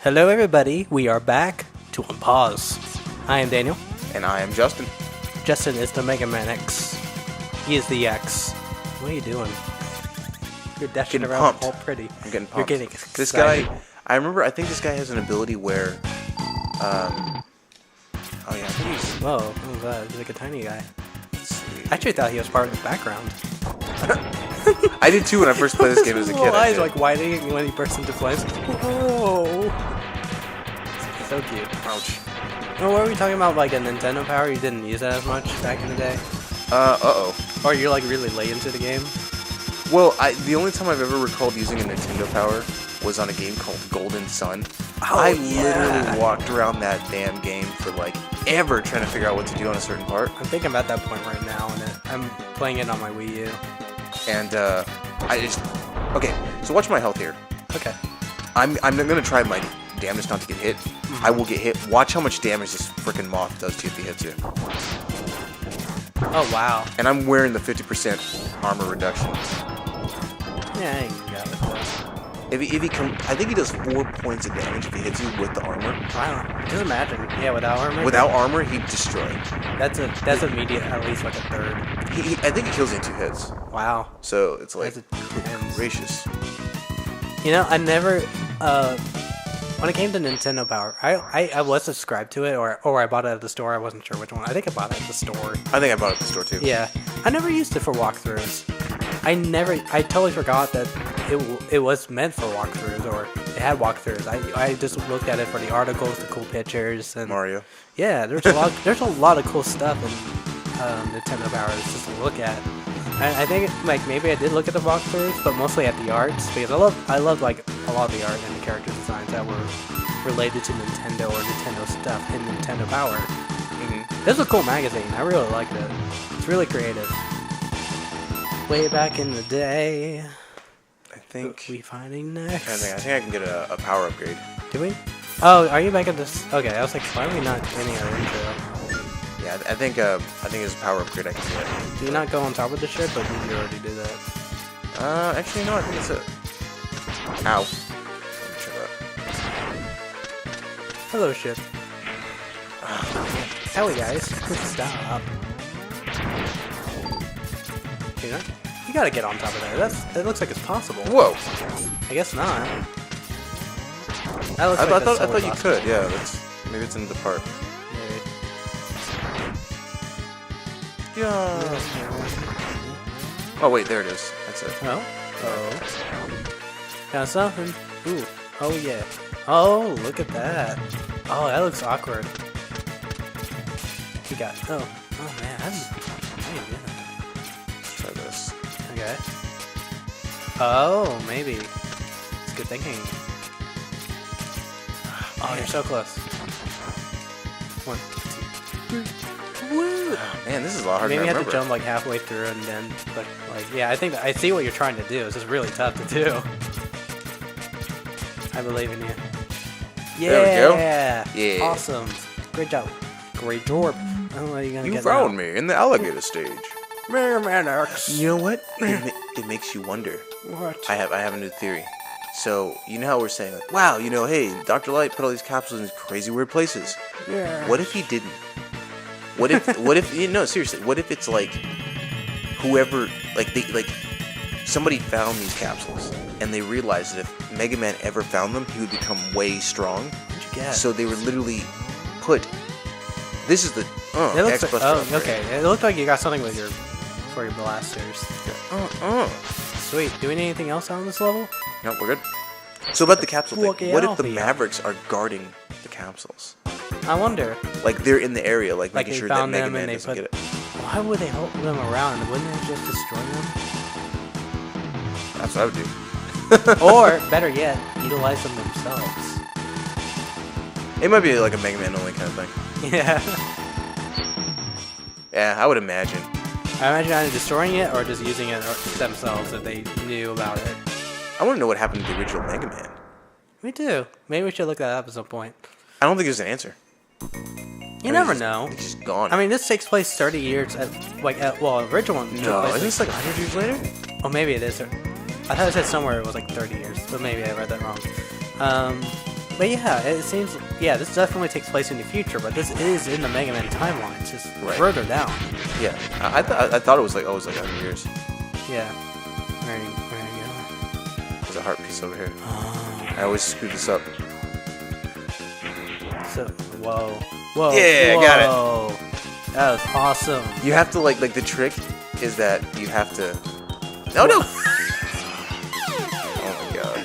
Hello everybody, we are back to Unpause. I am Daniel. And I am Justin. Justin is the Mega Man X. He is the X. What are you doing? You're dashing Getting around pumped. all pretty. I'm getting pumped. You're getting excited. This guy, I think this guy has an ability where, oh yeah, I think he's, Whoa, what was that? He's like a tiny guy. let's see. I actually thought he was part of the background. I did too when I first played this game as a His kid. little I eyes did. like widening when he bursts into flames. Whoa! So cute. Ouch. Oh, what were we talking about? Like a Nintendo Power? You didn't use that as much back in the day? Uh-oh. Or you're like really late into the game? Well, the only time I've ever recalled using a Nintendo Power was on a game called Golden Sun. I literally walked around that damn game for like ever trying to figure out what to do on a certain part. I'm thinking about that point right now, and I'm playing it on my Wii U. And okay, so watch my health here. Okay. I'm gonna try my damnedest not to get hit. Mm-hmm. I will get hit. Watch how much damage this freaking moth does to you if he hits you. Oh wow. And I'm wearing the 50% armor reduction. Yeah, I ain't got it though. If he I think he does 4 points of damage if he hits you with the armor. Wow. Just imagine. Yeah, without armor. Without armor, he'd destroy. That's immediate. At least like a third. I think he kills you in 2 hits. Wow. So it's like That's intense. gracious. You know, I never. When it came to Nintendo Power, I was subscribed to it, or I bought it at the store. I wasn't sure which one. I think I bought it at the store. I think I bought it at the store too. Yeah, I never used it for walkthroughs. I totally forgot that it was meant for walkthroughs, or it had walkthroughs. I just looked at it for the articles, the cool pictures, and Mario. yeah, there's a lot of cool stuff in Nintendo Power just to look at. I think like maybe I did look at the walkthroughs, but mostly at the arts because I loved like a lot of the art and the character designs that were related to Nintendo or Nintendo stuff in Nintendo Power. Mm-hmm. This is a cool magazine. I really liked it. It's really creative. Way back in the day. I think. What we finding next? I think I can get a power upgrade. Do we? Oh, are you back at this? Okay, I was like, why are we not getting our intro? Yeah, I think it's a power upgrade I can get. Do you not go on top of the ship, or did you already do that? Actually, no, I think it's a. Ow. Let me try that. Hello, ship. Howdy, guys. Stop. You gotta get on top of that. That looks like it's possible. Whoa! I guess not. That looks I like that's thought totally you possible. could. Yeah, maybe it's in the part. Maybe. Yeah. Oh wait, there it is. That's it. Oh. Oh. Got something. Ooh. Oh yeah. Oh, look at that. Oh, that looks awkward. You got. Oh. Oh man. How do you do that? Let's try this. Okay. Oh, maybe. It's good thinking. Oh, you're so close. 1, 2, 3. Woo! Oh, man, this is a lot harder Maybe than you I have to remember. jump like halfway through and then, but like, yeah, I think I see what you're trying to do. It's just really tough to do. I believe in you. Yeah. There we go. Yeah. Awesome. Great job. Great job. Oh, are you gonna You get found now? me in the alligator stage. Mega Man X. You know what? It makes you wonder. What? I have a new theory. So, you know how we're saying, like, wow, hey, Dr. Light put all these capsules in these crazy weird places. Yeah. What if he didn't? What if, no, seriously, what if it's like, whoever, somebody found these capsules, and they realized that if Mega Man ever found them, he would become way strong. What'd you get? So they were literally put, this is the, It looks X like, plus oh, upgrade. okay. It looked like you got something with for your blasters. Sweet. Do we need anything else on this level? No, we're good. So about the capsule fuck thing, what if out the here? Mavericks are guarding the capsules? I wonder. Like they're in the area, like Like making they sure that found Mega them Man and they doesn't get it. Why would they hold them around? Wouldn't they just destroy them? That's what I would do. Or, better yet, utilize them themselves. It might be like a Mega Man only kind of thing. Yeah. Yeah, I would imagine. I imagine either destroying it or just using it themselves if they knew about it. I want to know what happened to the original Mega Man. Me too. Maybe we should look that up at some point. I don't think there's an answer. You never know. It's just gone. I mean, this takes place 30 years at, original one. took no, place isn't this like 100 years later? Oh, maybe it is. I thought it said somewhere it was like 30 years, but maybe I read that wrong. But yeah, it seems this definitely takes place in the future, but this is in the Mega Man timeline. It's just further down. Yeah, I thought it was like 100 years. Yeah. Where are you going? There's a heart piece over here. I always screw this up. So, whoa. Yeah, I got it. That was awesome. You have to like the trick is that you have to. No. Oh my god.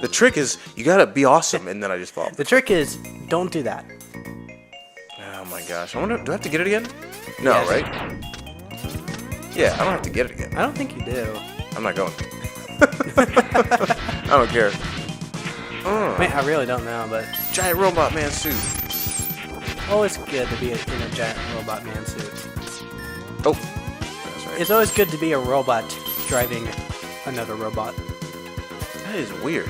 The trick is you gotta be awesome, and then I just fall. The trick is don't do that. Oh my gosh. I wonder. Do I have to get it again? No, Yes. right? Yeah, I don't have to get it again. I don't think you do. I'm not going. I don't care. Man, I really don't know, but Giant robot man suit. always good to be in a giant robot man suit. Oh, that's right. It's always good to be a robot driving another robot. That is weird.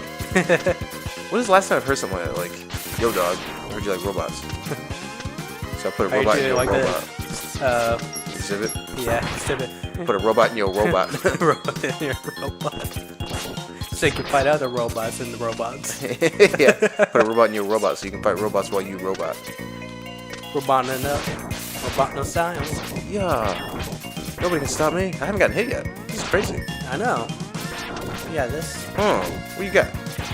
When is the last time I've heard something like that? Like, yo dog, I heard you like robots. So I put a robot in your robot. Exhibit? Yeah, exhibit. Put a robot in your robot. Robot in your robot. So you can fight other robots in the robots. Yeah, put a robot in your robot so you can fight robots while you robot. Robot no style. Yeah. Nobody can stop me. I haven't gotten hit yet. This is crazy. I know. Yeah, this. What you got?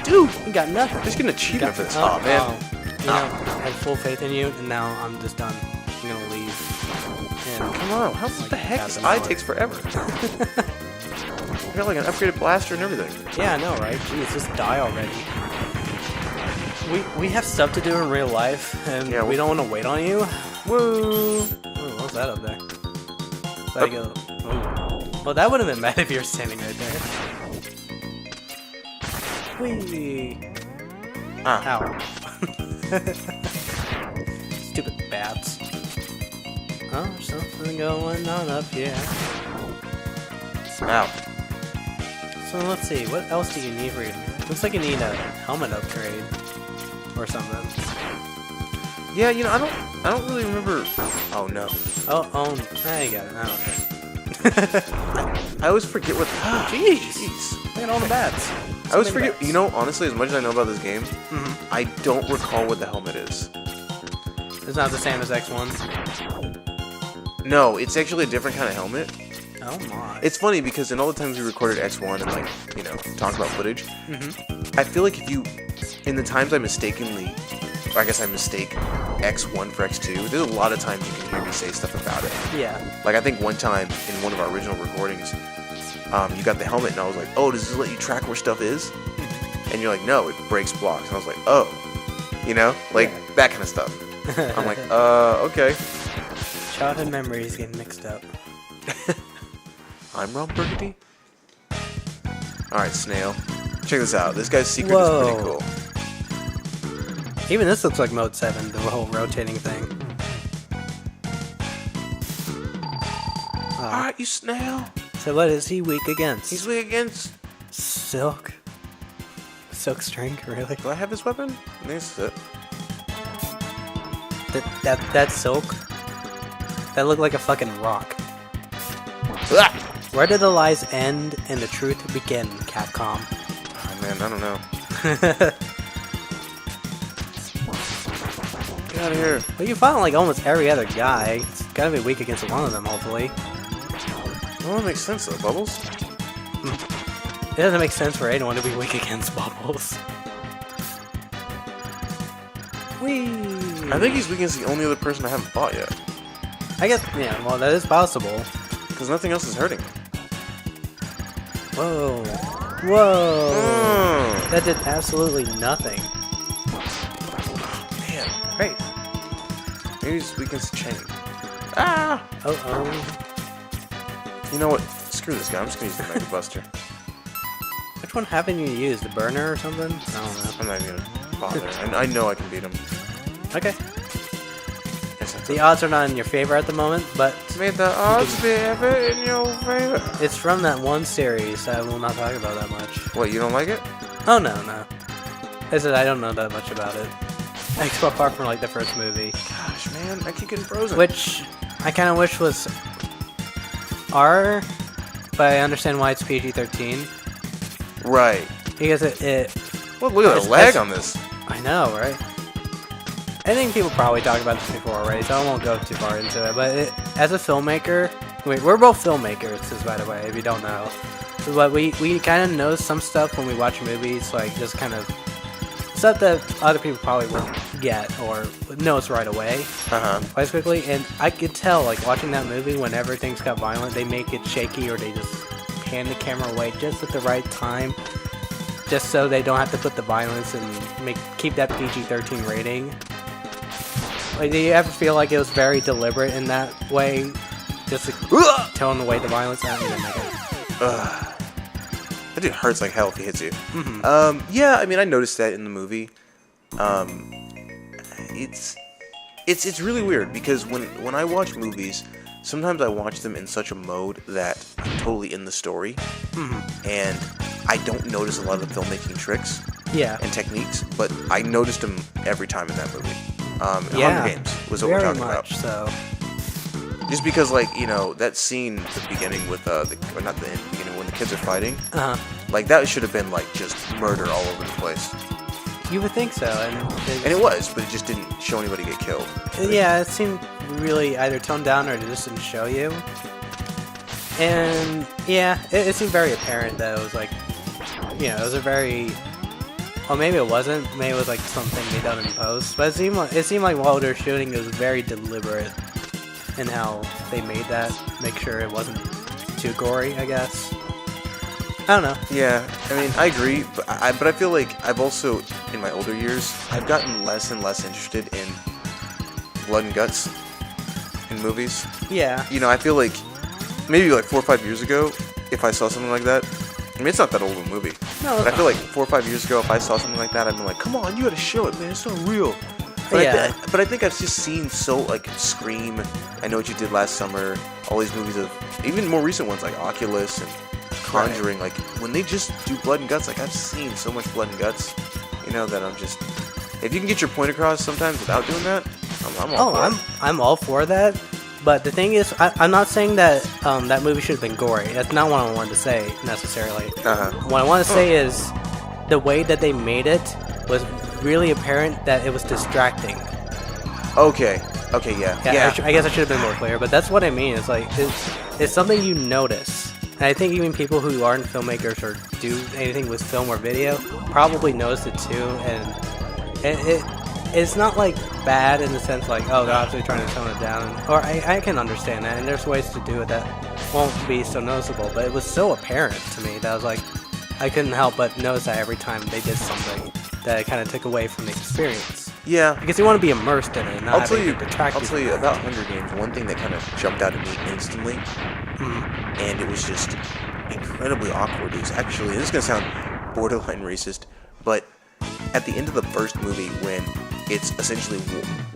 Dude, we got nothing. Just get an achievement for this. Oh, man. You know, I had full faith in you, and now I'm just done. I'm gonna leave. And Come on. How the heck? This eye takes forever. I got like an upgraded blaster and everything. Yeah, I know, right? Jeez, just die already. We have stuff to do in real life, and we don't want to wait on you. Woo! What was that up there? There you go. Well, that would have been bad if you were standing right there. Whee! Ow. Stupid bats. Oh, something going on up here. Ow. So let's see, what else do you need for you? Looks like you need a helmet upgrade. Or something. Yeah, you know, I don't really remember. Oh no. Oh, I got it. I don't know. I always forget what. Jeez. Look at all the bats. I always forget. You know, honestly, as much as I know about this game, I don't recall what the helmet is. It's not the same as X1. No, it's actually a different kind of helmet. Oh my. It's funny because in all the times we recorded X1 and like, you know, talked about footage, I feel like in the times I mistake X1 for X2, there's a lot of times you can hear me say stuff about it. Yeah. Like I think one time in one of our original recordings, you got the helmet and I was like, oh, does this let you track where stuff is? And you're like, no, it breaks blocks. And I was like, oh, you know, like that kind of stuff. I'm like, okay. Childhood memories get mixed up. I'm Ron Burgundy. Alright, Snail. Check this out. This guy's secret is pretty cool. Even this looks like Mode 7, the whole rotating thing. Alright, you Snail. So what is he weak against? He's weak against... Silk? Silk string, really? Do I have this weapon? This is it. That silk? That looked like a fucking rock. Ah! Where do the lies end and the truth begin, Capcom? Oh man, I don't know. Get out of here. Well, you fight like almost every other guy. It's gotta be weak against one of them, hopefully. Well, that makes sense though, Bubbles. It doesn't make sense for anyone to be weak against Bubbles. Whee! I think he's weak against the only other person I haven't fought yet. I guess, yeah, well, that is possible. Because nothing else is hurting him. Whoa. Whoa. That did absolutely nothing. Man, great. Maybe he's weak against Chain. Ah! Uh-oh. You know what? Screw this guy. I'm just going to use the Mega Buster. Which one haven't you used? The burner or something? I don't know. I'm not even going to bother. I know I can beat him. Okay. Yes, The odds are not in your favor at the moment, but May the odds be ever in your favor. it's from that one series that I will not talk about that much. What, you don't like it? Oh, no. I said I don't know that much about it. Apart from, like, the first movie. Gosh, man, I keep getting frozen. Which I kind of wish was R, but I understand why it's PG-13. Right. Because it Well, look at the lag on this. I know, right? I think people probably talked about this before already, so I won't go too far into it. But as a filmmaker, we're both filmmakers, just by the way, if you don't know. But we kind of know some stuff when we watch movies, like just kind of stuff that other people probably won't get or notice right away, quite quickly. And I could tell, like watching that movie, whenever things got violent, they make it shaky or they just pan the camera away just at the right time, just so they don't have to put the violence and keep that PG-13 rating. Like, do you ever feel like it was very deliberate in that way, just to tone away the violence? I don't even make it. That dude hurts like hell if he hits you. Yeah, I mean, I noticed that in the movie. It's really weird because when I watch movies, sometimes I watch them in such a mode that I'm totally in the story, and I don't notice a lot of the filmmaking tricks and techniques, but I noticed them every time in that movie. Hunger Games was what we're talking about. So. Just because, like, you know, that scene at the beginning with or not the beginning when the kids are fighting, like that should have been like just murder all over the place. You would think so, and it was, but it just didn't show anybody get killed. Yeah, it seemed really either toned down or it just didn't show you. And yeah, it seemed very apparent that it was like, you know, it was a very. Well, maybe it wasn't. Maybe it was like something they done in post. But it seemed like while they were shooting, it was very deliberate in how they made that. Make sure it wasn't too gory, I guess. I don't know. Yeah, I mean, I agree, but I feel like I've also, in my older years, I've gotten less and less interested in blood and guts in movies. Yeah. You know, I feel like maybe like 4 or 5 years ago, if I saw something like that, I mean, it's not that old of a movie. No, but I feel like 4 or 5 years ago, if I saw something like that, I'd be like, come on, you gotta show it, man, it's not real. But, but I think I've just seen so, like, Scream, I Know What You Did Last Summer, all these movies of, even more recent ones like Oculus and Conjuring, like, when they just do blood and guts, like, I've seen so much blood and guts, you know, that I'm just, if you can get your point across sometimes without doing that, I'm all for it. I'm all for that. But the thing is, I'm not saying that that movie should have been gory. That's not what I wanted to say, necessarily. What I want to say is the way that they made it was really apparent that it was distracting. Okay, yeah. I guess I should have been more clear, but that's what I mean. It's like, it's something you notice. And I think even people who aren't filmmakers or do anything with film or video probably notice it too. And it's not like bad in the sense like, oh, they're obviously trying to tone it down. Or I can understand that, and there's ways to do it that won't be so noticeable. But it was so apparent to me that I was like, I couldn't help but notice that every time they did something that it kind of took away from the experience. Yeah. Because you want to be immersed in it, not I'll tell you about Hunger Games, one thing that kind of jumped out at me instantly, and it was just incredibly awkward. It was actually, this is going to sound borderline racist, but at the end of the first movie, when it's essentially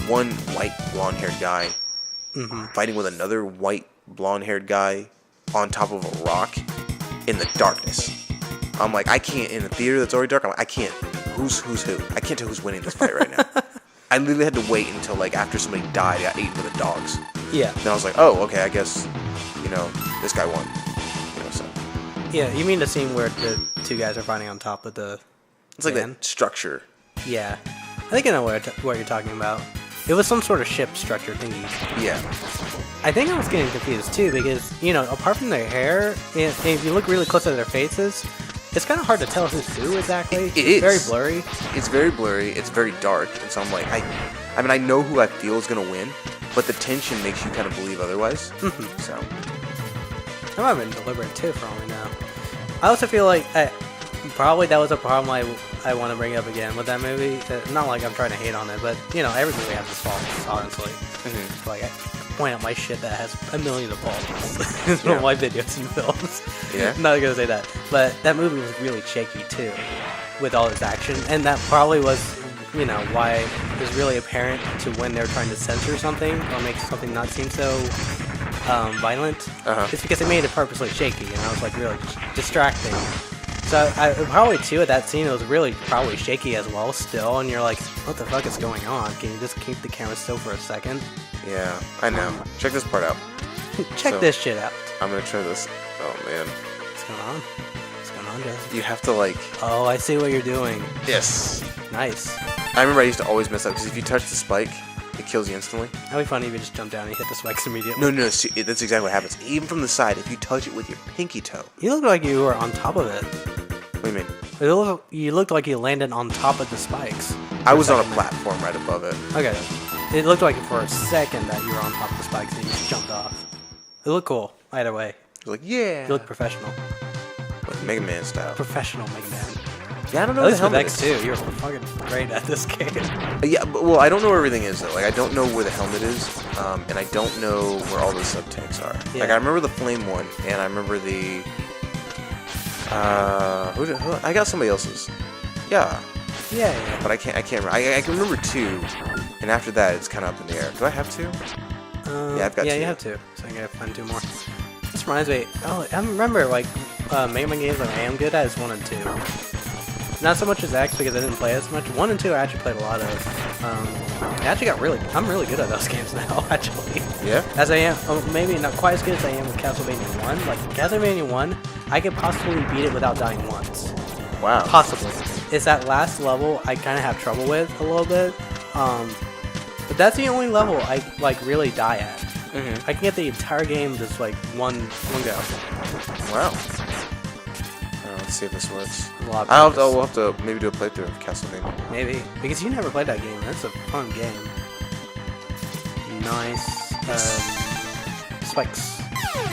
one white blonde-haired guy fighting with another white blonde-haired guy on top of a rock in the darkness. I'm like, I can't, in a theater that's already dark, I'm like, I can't, who's who? I can't tell who's winning this fight right now. I literally had to wait until, like, after somebody died, got eaten by the dogs. Yeah. Then I was like, oh, okay, I guess, you know, this guy won. You know, so. Yeah, you mean the scene where the two guys are fighting on top of the It's like that structure. Yeah. I think I know what you're talking about. It was some sort of ship structure thingy. Yeah. I think I was getting confused too because, you know, apart from their hair, if you look really close at their faces, it's kind of hard to tell who's who exactly. It is. Very blurry. It's very blurry. It's very dark. And so I'm like, I mean, I know who I feel is going to win, but the tension makes you kind of believe otherwise. So. That might have been deliberate too, for all we know. I also feel like probably that was a problem I want to bring up again with that movie. Not like I'm trying to hate on it, but, you know, every movie has its faults, honestly. Like, I point out my shit that has a million of faults in my videos and films. Yeah. Not gonna say that. But that movie was really shaky, too, with all its action. And that probably was, you know, why it was really apparent to when they were trying to censor something or make something not seem so violent. It's because they made it purposely shaky, and I was like, really distracting. So probably too at that scene it was really probably shaky as well still, and you're like, what the fuck is going on? Can you just keep the camera still for a second? Yeah, I know. Check this part out. Check this shit out. I'm gonna try this. Oh man. What's going on? What's going on, Jesse? You have to like. Oh, I see what you're doing. Yes. Nice. I remember I used to always mess up because if you touch the spike, it kills you instantly. That'd be funny if you just jump down and hit the spikes immediately. No, see, that's exactly what happens. Even from the side, if you touch it with your pinky toe. You look like you were on top of it. What do you mean? You looked like you landed on top of the spikes. I was on a platform right above it. Okay. It looked like for a second that you were on top of the spikes and you just jumped off. It looked cool, either way. You're like, yeah. You look professional. Like Mega Man style. Professional Mega Man. Yeah, I don't know At what least the with helmet X2, is. you're fucking great at this game. Yeah, well, I don't know where everything is, though. Like, I don't know where the helmet is, and I don't know where all the sub-tanks are. Yeah. Like, I remember the flame one, and I remember the... I got somebody else's. Yeah. Yeah. But I can't remember. I can remember 2, and after that, it's kind of up in the air. Do I have 2? Yeah, I've got 2. Yeah, you have 2. So I gotta find 2 more. This reminds me. Oh, I remember like Mega Man games that I am good at is 1 and 2. Not so much as X because I didn't play as much. 1 and 2 I actually played a lot of. I actually I'm really good at those games now. Actually. Yeah. As I am, maybe not quite as good as I am with Castlevania 1. Like Castlevania 1, I could possibly beat it without dying once. Wow. Possibly. It's that last level I kind of have trouble with a little bit. But that's the only level I like really die at. I can get the entire game just like one go. Wow. Let's see if this works. We'll have to maybe do a playthrough of Castlevania. Maybe. Because you never played that game. That's a fun game. Nice. Spikes.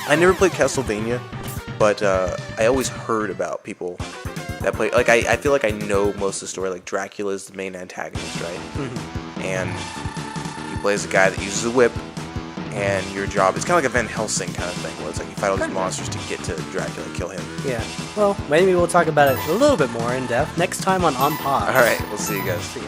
I never played Castlevania, but I always heard about people that play. Like, I feel like I know most of the story. Like, Dracula's the main antagonist, right? And he plays a guy that uses a whip, and your job, it's kind of like a Van Helsing kind of thing, where it's like you fight all these monsters to get to Dracula and kill him. Yeah. Well, maybe we'll talk about it a little bit more in depth next time on Unpause. Alright, we'll see you guys. See ya.